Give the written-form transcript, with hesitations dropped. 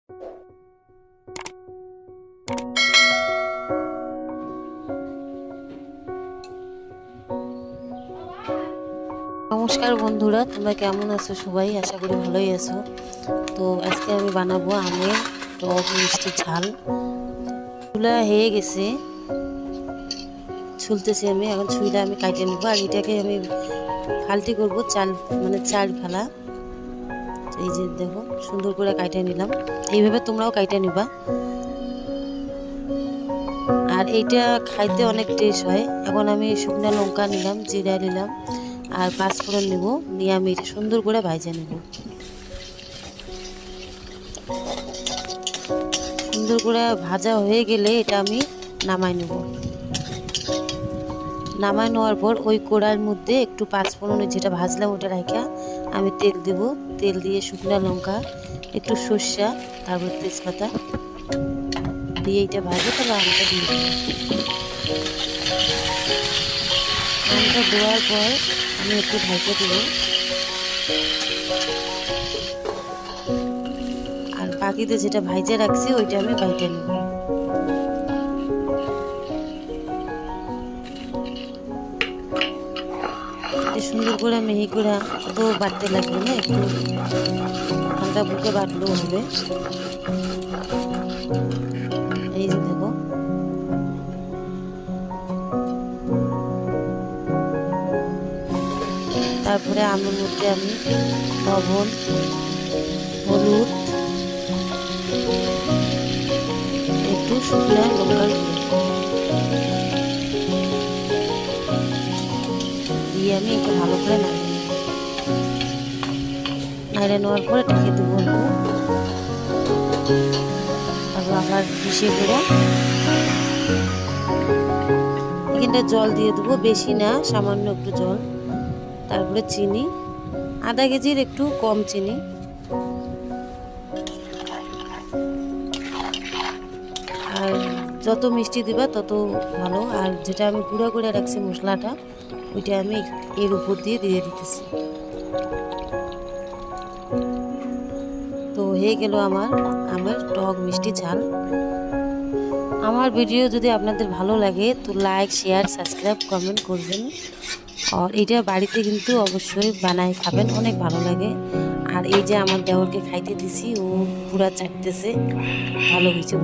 নমস্কার বন্ধুরা, তোমরা কেমন আছো? সবাই আশা করি ভালোই আছো। তো আজকে আমি বানাবো আমের টক মিষ্টি ঝাল। চুলা হয়ে গেছে, ছুলতেছি আমি। এখন ছুইটা আমি কাটে নেবো, আর এটাকে আমি ফালতি করবো, চাল ফালা। এই যে দেখো, সুন্দর করে কাটে নিলাম। এইভাবে তোমরাও কাটে নিবা। আর এইটা খাইতে অনেক টেস্ট হয়। এখন আমি শুকনো লঙ্কা নিলাম, জিরা নিলাম, আর পাঁচফোড়ন নেব, নিয়ে আমি এটা সুন্দর করে ভাজা নেব। সুন্দর করে ভাজা হয়ে গেলে এটা আমি নামাই নেব। নামাই নেওয়ার পর ওই কড়াইয়ের মধ্যে একটু পাঁচফোড়ন যেটা ভাজলাম ওটা রাখা আমি তেল দেব। তেল দিয়ে শুকনো লঙ্কা, একটু সর্ষা, তারপর তেজপাতা দিয়ে এটা ভাজে, তাহলে আমটা দিয়ে দেবো। আমটা দেওয়ার পর আমি একটু ঢাকা দেবো। আর বাকিতে যেটা ভাইজা রাখছি ওইটা আমি বাইটা নেব। সুন্দর করে মিহি করে তো বাটতে লাগবে না, একটু হালকা ফুলকা বাটলেও হবে। এই যে দেখো, তারপরে আমের মধ্যে আমি লবণ, হলুদ, একটু শুকনো লঙ্কার দিয়ে আমি একটু ভালো করে নাড়িয়ে নেওয়ার পরে ঢেকে দেবো। তারপর আবার মিশিয়ে করে এখানটা জল দিয়ে দেবো, বেশি না, সামান্য একটু জল। তারপরে চিনি, আধা কেজির একটু কম চিনি। আর যত মিষ্টি দিবা তত ভালো। আর যেটা আমি গুঁড়া করে রাখছি মশলাটা, ওইটা আমি এর উপর দিয়ে দিতেছি। তো হয়ে গেল আমার আমের টক মিষ্টি ঝাল। আমার ভিডিও যদি আপনাদের ভালো লাগে তো লাইক, শেয়ার, সাবস্ক্রাইব, কমেন্ট করবেন। আর এটা বাড়িতে কিন্তু অবশ্যই বানায় খাবেন, অনেক ভালো লাগে। আর এই যে আমার দেওরকে খাইতে দিছি, ও পুরা চাটতেছে, ভালো হয়েছে।